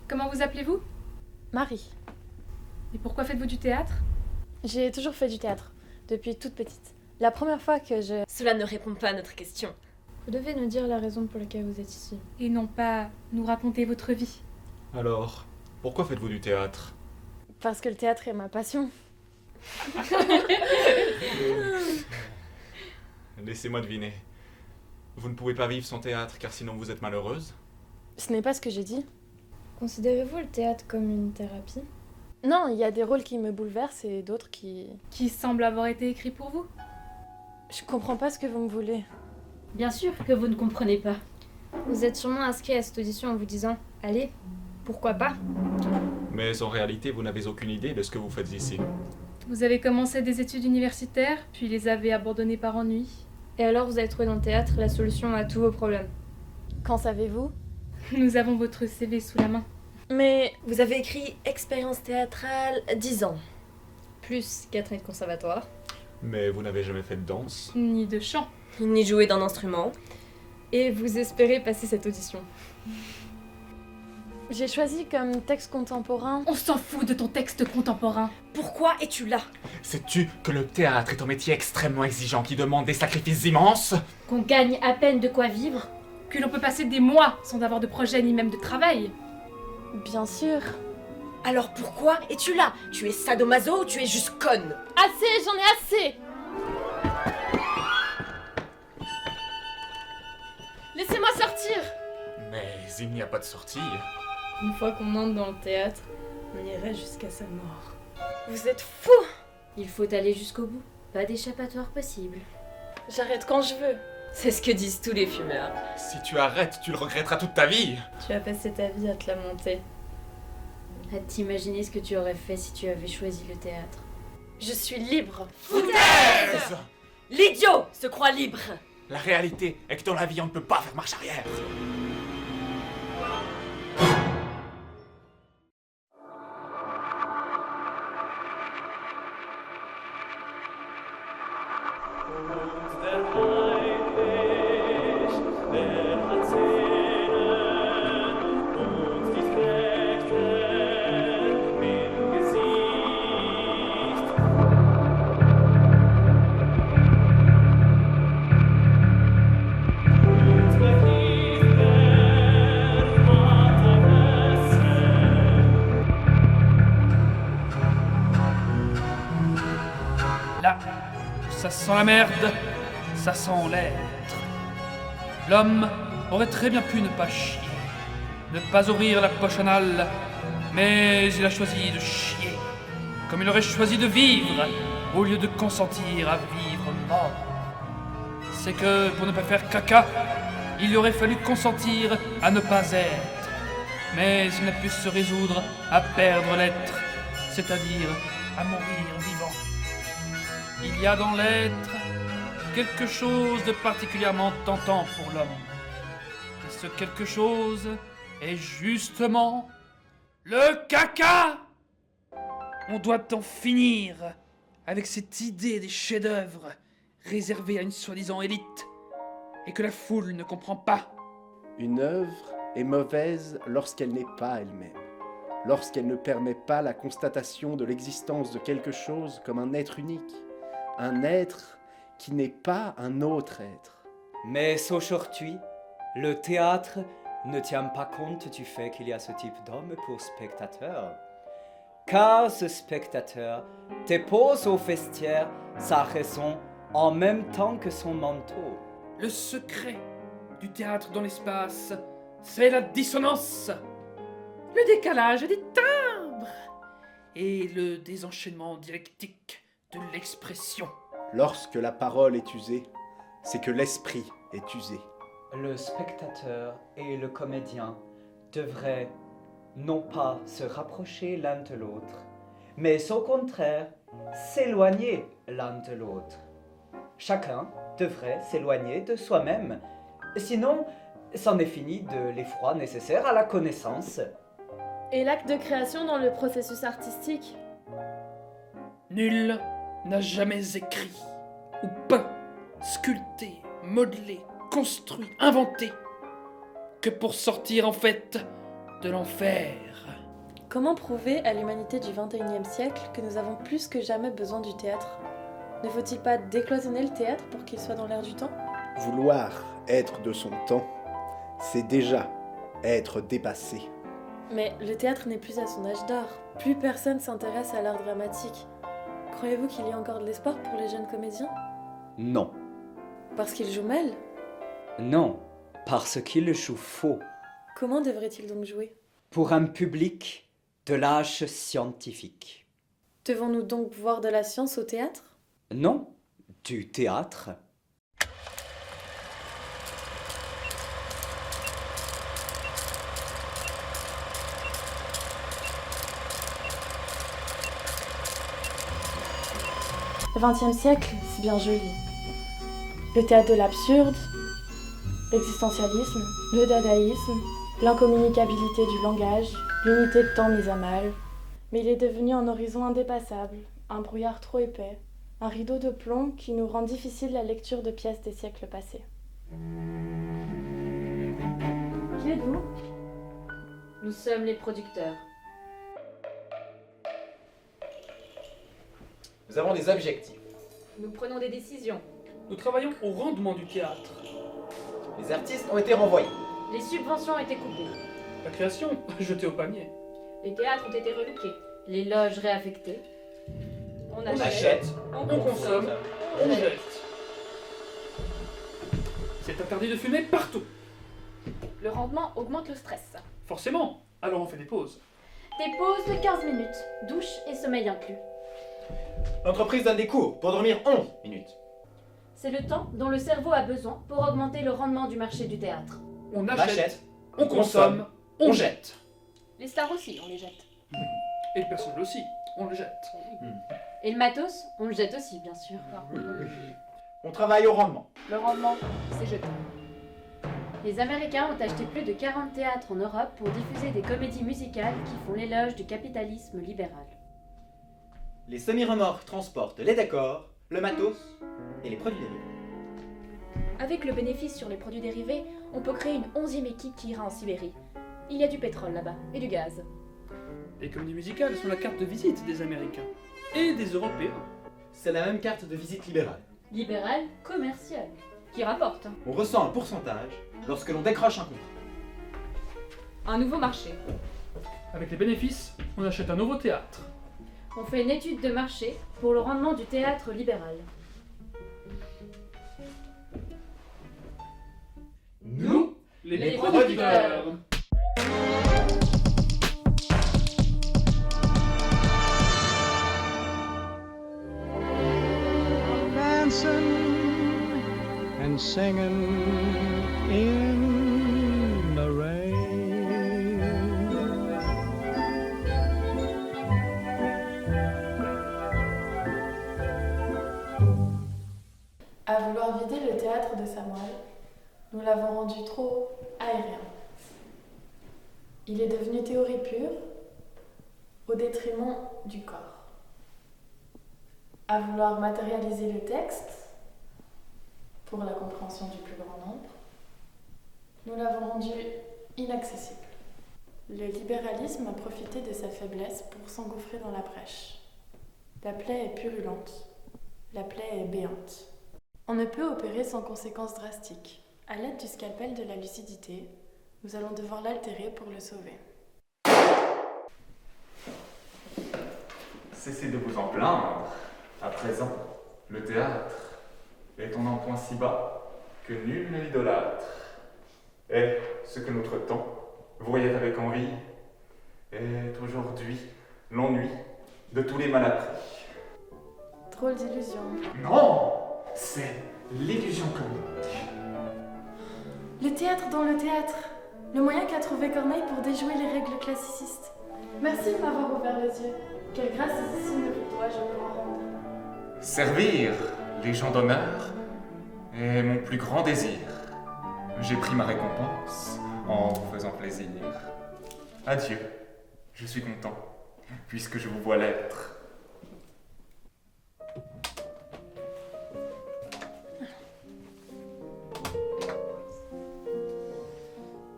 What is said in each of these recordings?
Comment vous appelez-vous? Marie. Et pourquoi faites-vous du théâtre? J'ai toujours fait du théâtre, depuis toute petite. La première fois que je... Cela ne répond pas à notre question. Vous devez nous dire la raison pour laquelle vous êtes ici. Et non pas nous raconter votre vie. Alors, pourquoi faites-vous du théâtre? Parce que le théâtre est ma passion. Laissez-moi deviner. Vous ne pouvez pas vivre sans théâtre car sinon vous êtes malheureuse? Ce n'est pas ce que j'ai dit. Considérez-vous le théâtre comme une thérapie? Non, il y a des rôles qui me bouleversent et d'autres qui... Qui semble avoir été écrit pour vous. Je comprends pas ce que vous me voulez. Bien sûr que vous ne comprenez pas. Vous êtes sûrement inscrit à cette audition en vous disant « Allez, pourquoi pas ?» Mais en réalité, vous n'avez aucune idée de ce que vous faites ici. Vous avez commencé des études universitaires, puis les avez abandonnées par ennui. Et alors vous avez trouvé dans le théâtre la solution à tous vos problèmes. Qu'en savez-vous? Nous avons votre CV sous la main. Mais... Vous avez écrit expérience théâtrale 10 ans. Plus 4 années de conservatoire. Mais vous n'avez jamais fait de danse? Ni de chant. Ni jouer d'un instrument. Et vous espérez passer cette audition. j'ai choisi comme texte contemporain... On s'en fout de ton texte contemporain. Pourquoi es-tu là? Sais-tu que le théâtre est un métier extrêmement exigeant qui demande des sacrifices immenses? Qu'on gagne à peine de quoi vivre? Que l'on peut passer des mois sans avoir de projet ni même de travail. Bien sûr. Alors pourquoi es-tu là? Tu es sadomaso ou tu es juste conne? Assez, j'en ai assez! Laissez-moi sortir! Mais il n'y a pas de sortie. Une fois qu'on entre dans le théâtre, on irait jusqu'à sa mort. Vous êtes fous! Il faut aller jusqu'au bout. Pas d'échappatoire possible. J'arrête quand je veux. C'est ce que disent tous les fumeurs. Si tu arrêtes, tu le regretteras toute ta vie. Tu as passé ta vie à te lamenter. À t'imaginer ce que tu aurais fait si tu avais choisi le théâtre. Je suis libre. Foutaise! L'idiot se croit libre! La réalité est que dans la vie, on ne peut pas faire marche arrière. Là, ça sent la merde, ça sent l'être. L'homme aurait très bien pu ne pas chier, ne pas ouvrir la poche anale, mais il a choisi de chier, comme il aurait choisi de vivre, au lieu de consentir à vivre mort. C'est que, pour ne pas faire caca, il lui aurait fallu consentir à ne pas être, mais il n'a pu se résoudre à perdre l'être, c'est-à-dire à mourir vivant. Il y a dans l'être quelque chose de particulièrement tentant pour l'homme. Et ce quelque chose est justement le caca! On doit en finir avec cette idée des chefs-d'œuvre réservés à une soi-disant élite et que la foule ne comprend pas. Une œuvre est mauvaise lorsqu'elle n'est pas elle-même, lorsqu'elle ne permet pas la constatation de l'existence de quelque chose comme un être unique, un être qui n'est pas un autre être. Mais aujourd'hui, le théâtre ne tient pas compte du fait qu'il y a ce type d'homme pour spectateur. Car ce spectateur dépose au vestiaire sa raison en même temps que son manteau. Le secret du théâtre dans l'espace, c'est la dissonance, le décalage des timbres et le désenchaînement dialectique de l'expression. Lorsque la parole est usée, c'est que l'esprit est usé. Le spectateur et le comédien devraient non pas se rapprocher l'un de l'autre, mais au contraire s'éloigner l'un de l'autre. Chacun devrait s'éloigner de soi-même, sinon c'en est fini de l'effroi nécessaire à la connaissance. Et l'acte de création dans le processus artistique? Nul n'a jamais écrit, ou peint, sculpté, modelé, construit, inventé, que pour sortir en fait de l'enfer. Comment prouver à l'humanité du XXIe siècle que nous avons plus que jamais besoin du théâtre? Ne faut-il pas décloisonner le théâtre pour qu'il soit dans l'air du temps? Vouloir être de son temps, c'est déjà être dépassé. Mais le théâtre n'est plus à son âge d'or. Plus personne s'intéresse à l'art dramatique. Croyez-vous qu'il y ait encore de l'espoir pour les jeunes comédiens? Non. Parce qu'ils jouent mal? Non, parce qu'il joue faux. Comment devraient-ils donc jouer? Pour un public de l'âge scientifique. Devons-nous donc voir de la science au théâtre? Non, du théâtre. Le XXe siècle, c'est bien joli. Le théâtre de l'absurde, l'existentialisme, le dadaïsme, l'incommunicabilité du langage, l'unité de temps mise à mal. Mais il est devenu un horizon indépassable, un brouillard trop épais, un rideau de plomb qui nous rend difficile la lecture de pièces des siècles passés. Qui êtes-vous? Nous sommes les producteurs. Nous avons des objectifs. Nous prenons des décisions. Nous travaillons au rendement du théâtre. Les artistes ont été renvoyés. Les subventions ont été coupées. La création, jetée au panier. Les théâtres ont été relookés. Les loges réaffectées. On achète, on consomme, on jette. C'est interdit de fumer partout. Le rendement augmente le stress. Forcément, alors on fait des pauses. Des pauses de 15 minutes. Douche et sommeil inclus. L'entreprise donne des cours pour dormir 11 minutes. C'est le temps dont le cerveau a besoin pour augmenter le rendement du marché du théâtre. On achète, on consomme, on jette. Les stars aussi, on les jette. Et le personnel aussi, on le jette. Et le matos, on le jette aussi, bien sûr. On travaille au rendement. Le rendement, c'est jeté. Les Américains ont acheté plus de 40 théâtres en Europe pour diffuser des comédies musicales qui font l'éloge du capitalisme libéral. Les semi-remorques transportent les décors, le matos et les produits dérivés. Avec le bénéfice sur les produits dérivés, on peut créer une 11e équipe qui ira en Sibérie. Il y a du pétrole là-bas, et du gaz. Les comédies musicales sont la carte de visite des Américains et des Européens. C'est la même carte de visite libérale. Libéral, commercial. Qui rapporte. On ressent un pourcentage lorsque l'on décroche un contrat. Un nouveau marché. Avec les bénéfices, on achète un nouveau théâtre. On fait une étude de marché pour le rendement du théâtre libéral. Nous, les producteurs. Dancing and singing in the rain. À vouloir vider le théâtre de sa moelle, nous l'avons rendu trop aérien. Il est devenu théorie pure au détriment du corps. À vouloir matérialiser le texte pour la compréhension du plus grand nombre, nous l'avons rendu inaccessible. Le libéralisme a profité de sa faiblesse pour s'engouffrer dans la brèche. La plaie est purulente, la plaie est béante. On ne peut opérer sans conséquences drastiques. À l'aide du scalpel de la lucidité, nous allons devoir l'altérer pour le sauver. Cessez de vous en plaindre. À présent, le théâtre est en un point si bas que nul ne l'idolâtre. Et ce que notre temps, vous voyez avec envie, est aujourd'hui l'ennui de tous les malappris. Drôle d'illusion. Non, c'est l'illusion comique. Le théâtre dans le théâtre, le moyen qu'a trouvé Corneille pour déjouer les règles classicistes. Merci de m'avoir ouvert les yeux. Quelle grâce ici ne vous dois-je pour en rendre. Servir les gens d'honneur est mon plus grand désir. J'ai pris ma récompense en vous faisant plaisir. Adieu, je suis content, puisque je vous vois l'être.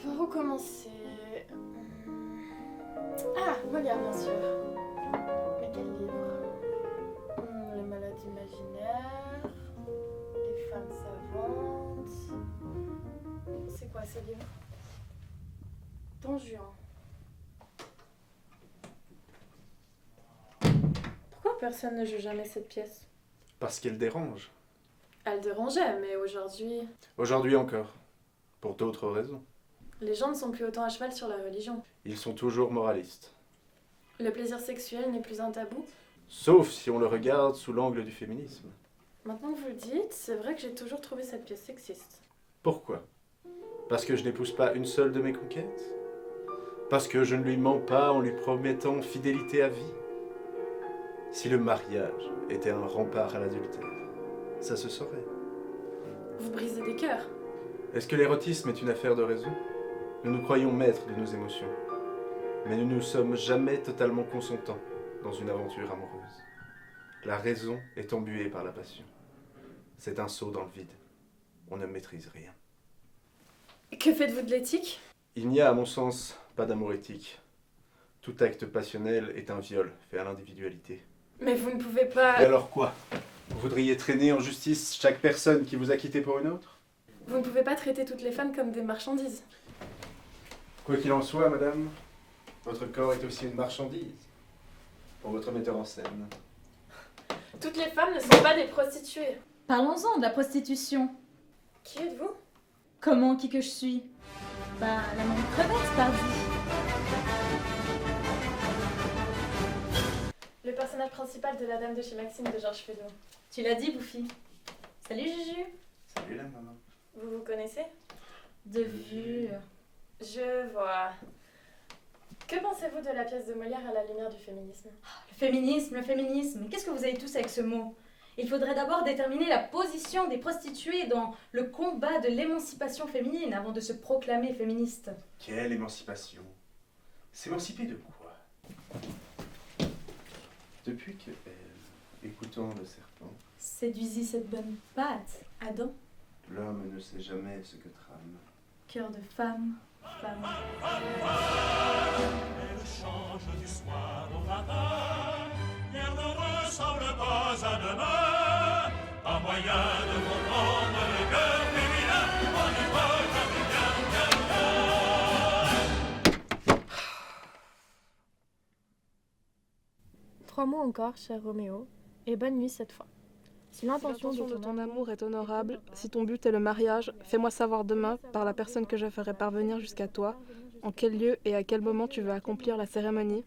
Par où commencer? Molière, bien sûr. Mais quel livre? Les maladies imaginaires, les femmes savantes. C'est quoi ce livre? Don Juan. Pourquoi personne ne joue jamais cette pièce? Parce qu'elle dérange. Elle dérangeait, mais aujourd'hui, Aujourd'hui encore. Pour d'autres raisons. les gens ne sont plus autant à cheval sur la religion. Ils sont toujours moralistes. Le plaisir sexuel n'est plus un tabou. Sauf si on le regarde sous l'angle du féminisme. Maintenant que vous le dites, c'est vrai que j'ai toujours trouvé cette pièce sexiste. Pourquoi? Parce que je n'épouse pas une seule de mes conquêtes? Parce que je ne lui mens pas en lui promettant fidélité à vie? Si le mariage était un rempart à l'adultère, ça se saurait. Vous brisez des cœurs. Est-ce que l'érotisme est une affaire de raison? Nous nous croyons maîtres de nos émotions, mais nous ne sommes jamais totalement consentants dans une aventure amoureuse. La raison est embuée par la passion. C'est un saut dans le vide. On ne maîtrise rien. Que faites-vous de l'éthique? Il n'y a, à mon sens, pas d'amour éthique. Tout acte passionnel est un viol fait à l'individualité. Mais vous ne pouvez pas... Et alors quoi? Vous voudriez traîner en justice chaque personne qui vous a quitté pour une autre? Vous ne pouvez pas traiter toutes les femmes comme des marchandises. Quoi qu'il en soit, madame, votre corps est aussi une marchandise. Pour votre metteur en scène. Toutes les femmes ne sont pas des prostituées. Parlons-en de la prostitution. Qui êtes-vous? Comment, qui que je suis? Bah, la même crevette, pardi. Le personnage principal de La Dame de chez Maxime de Georges Feydeau. Tu l'as dit, Bouffi. Salut, Juju. Salut la maman. Vous vous connaissez? De vue. Je vois. Que pensez-vous de la pièce de Molière à la lumière du féminisme? Le féminisme. Qu'est-ce que vous avez tous avec ce mot? Il faudrait d'abord déterminer la position des prostituées dans le combat de l'émancipation féminine avant de se proclamer féministe. Quelle émancipation? S'émanciper de quoi? Depuis que elle, écoutant le serpent, Séduisit cette bonne patte, Adam. l'homme ne sait jamais ce que trame. Cœur de femme, femme. Elle change du soir au matin. Hier ne ressemble pas à demain. Pas moyen de comprendre le cœur féminin. On y voit jamais bien. 3 mots encore, cher Roméo, et bonne nuit cette fois. Si l'intention de ton amour est honorable, si ton but est le mariage, fais-moi savoir demain, par la personne que je ferai parvenir jusqu'à toi, en quel lieu et à quel moment tu veux accomplir la cérémonie,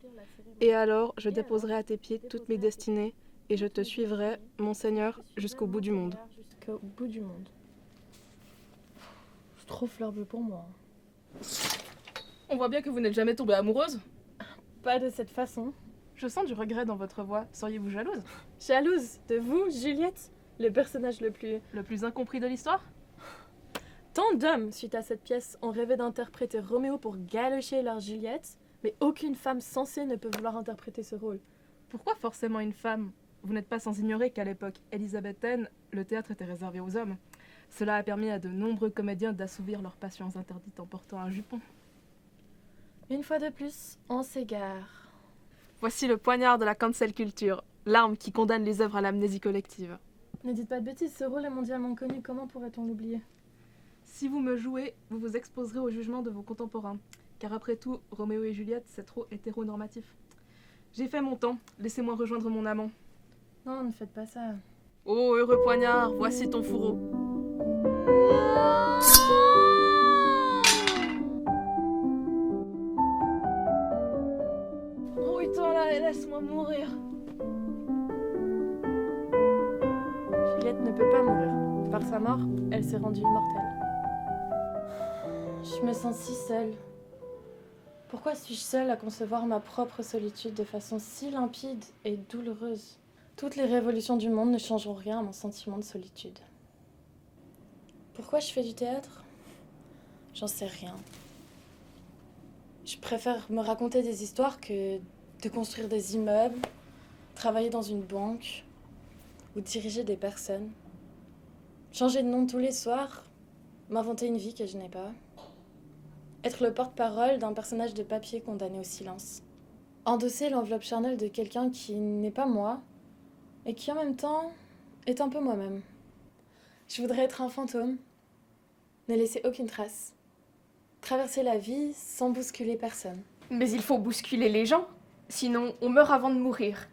et alors je déposerai à tes pieds toutes mes destinées, et je te suivrai, mon Seigneur, jusqu'au bout du monde. Jusqu'au bout du monde. C'est trop fleur bleue pour moi. On voit bien que vous n'êtes jamais tombée amoureuse. Pas de cette façon. Je sens du regret dans votre voix. Seriez-vous jalouse? Jalouse de vous, Juliette, le personnage le plus incompris de l'histoire? Tant d'hommes, suite à cette pièce, ont rêvé d'interpréter Roméo pour galocher leur Juliette, mais aucune femme sensée ne peut vouloir interpréter ce rôle. Pourquoi forcément une femme? Vous n'êtes pas sans ignorer qu'à l'époque élisabéthaine, le théâtre était réservé aux hommes. Cela a permis à de nombreux comédiens d'assouvir leurs passions interdites en portant un jupon. Une fois de plus, on s'égare. Voici le poignard de la cancel culture, l'arme qui condamne les œuvres à l'amnésie collective. Ne dites pas de bêtises, ce rôle est mondialement connu, comment pourrait-on l'oublier? Si vous me jouez, vous vous exposerez au jugement de vos contemporains. Car après tout, Roméo et Juliette, c'est trop hétéronormatif. J'ai fait mon temps, laissez-moi rejoindre mon amant. Non, ne faites pas ça. Oh, heureux poignard, voici ton fourreau. Rouille-toi là et laisse-moi mourir. Juliette ne peut pas mourir. Par sa mort, elle s'est rendue immortelle. Je me sens si seule. Pourquoi suis-je seule à concevoir ma propre solitude de façon si limpide et douloureuse? Toutes les révolutions du monde ne changeront rien à mon sentiment de solitude. Pourquoi je fais du théâtre? J'en sais rien. Je préfère me raconter des histoires que de construire des immeubles, travailler dans une banque ou diriger des personnes. Changer de nom tous les soirs, m'inventer une vie que je n'ai pas. Être le porte-parole d'un personnage de papier condamné au silence. Endosser l'enveloppe charnelle de quelqu'un qui n'est pas moi, et qui en même temps est un peu moi-même. Je voudrais être un fantôme, ne laisser aucune trace, traverser la vie sans bousculer personne. Mais il faut bousculer les gens, sinon on meurt avant de mourir.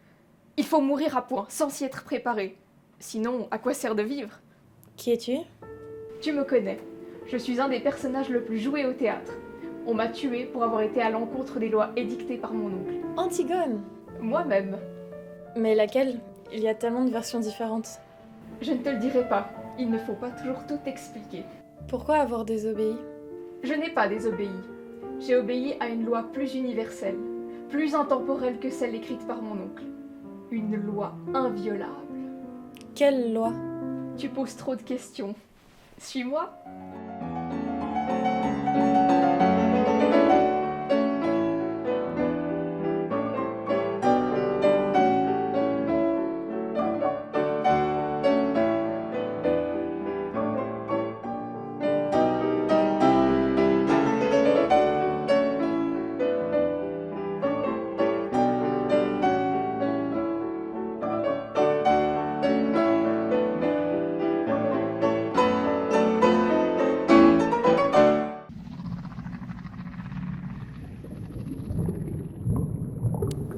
Il faut mourir à point, sans s'y être préparé. Sinon, à quoi sert de vivre? Qui es-tu? Tu me connais. Je suis un des personnages le plus joués au théâtre. On m'a tué pour avoir été à l'encontre des lois édictées par mon oncle. Antigone! Moi-même. Mais laquelle? Il y a tellement de versions différentes. Je ne te le dirai pas. Il ne faut pas toujours tout expliquer. Pourquoi avoir désobéi? Je n'ai pas désobéi. J'ai obéi à une loi plus universelle, plus intemporelle que celle écrite par mon oncle. Une loi inviolable. Quelle loi? Tu poses trop de questions. Suis-moi.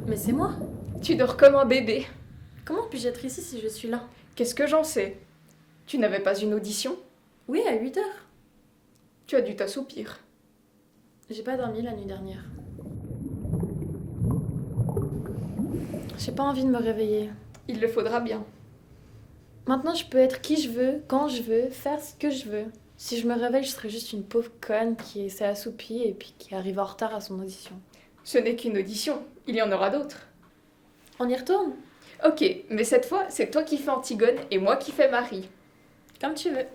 Mais c'est moi. Tu dors comme un bébé. Comment puis-je être ici si je suis là? Qu'est-ce que j'en sais? Tu n'avais pas une audition? Oui, à 8h. Tu as dû t'assoupir. J'ai pas dormi la nuit dernière. J'ai pas envie de me réveiller. Il le faudra bien. Maintenant, je peux être qui je veux, quand je veux, faire ce que je veux. Si je me réveille, je serai juste une pauvre conne qui s'est assoupie et puis qui arrive en retard à son audition. Ce n'est qu'une audition, il y en aura d'autres. On y retourne? Ok, mais cette fois, c'est toi qui fais Antigone et moi qui fais Marie. Comme tu veux.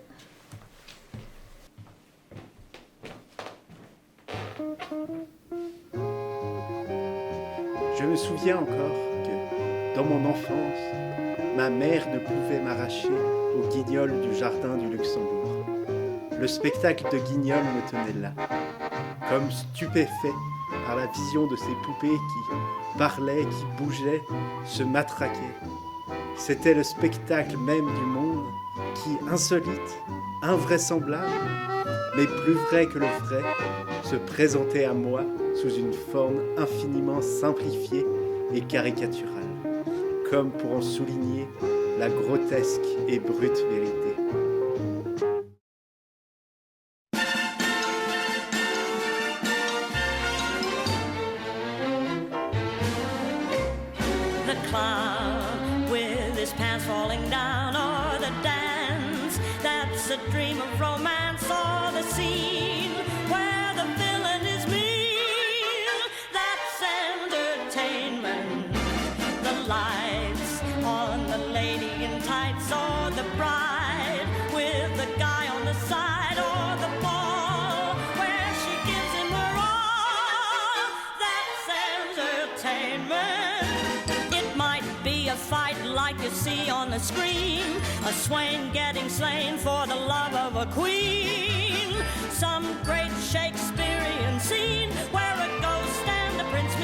Je me souviens encore que, dans mon enfance, ma mère ne pouvait m'arracher au Guignol du jardin du Luxembourg. Le spectacle de Guignol me tenait là, comme stupéfait par la vision de ces poupées qui parlaient, qui bougeaient, se matraquaient. C'était le spectacle même du monde qui, insolite, invraisemblable, mais plus vrai que le vrai, se présentait à moi sous une forme infiniment simplifiée et caricaturale, comme pour en souligner la grotesque et brute vérité. The clown with his pants falling down, or the dance that's a dream of romance, or the scene where the villain is mean, that's entertainment. The lights on the lady in tights, or the bride with the guy on the side, or the ball where she gives him her all, that's entertainment. A fight like you see on the screen, a swain getting slain for the love of a queen, some great Shakespearean scene where a ghost and a prince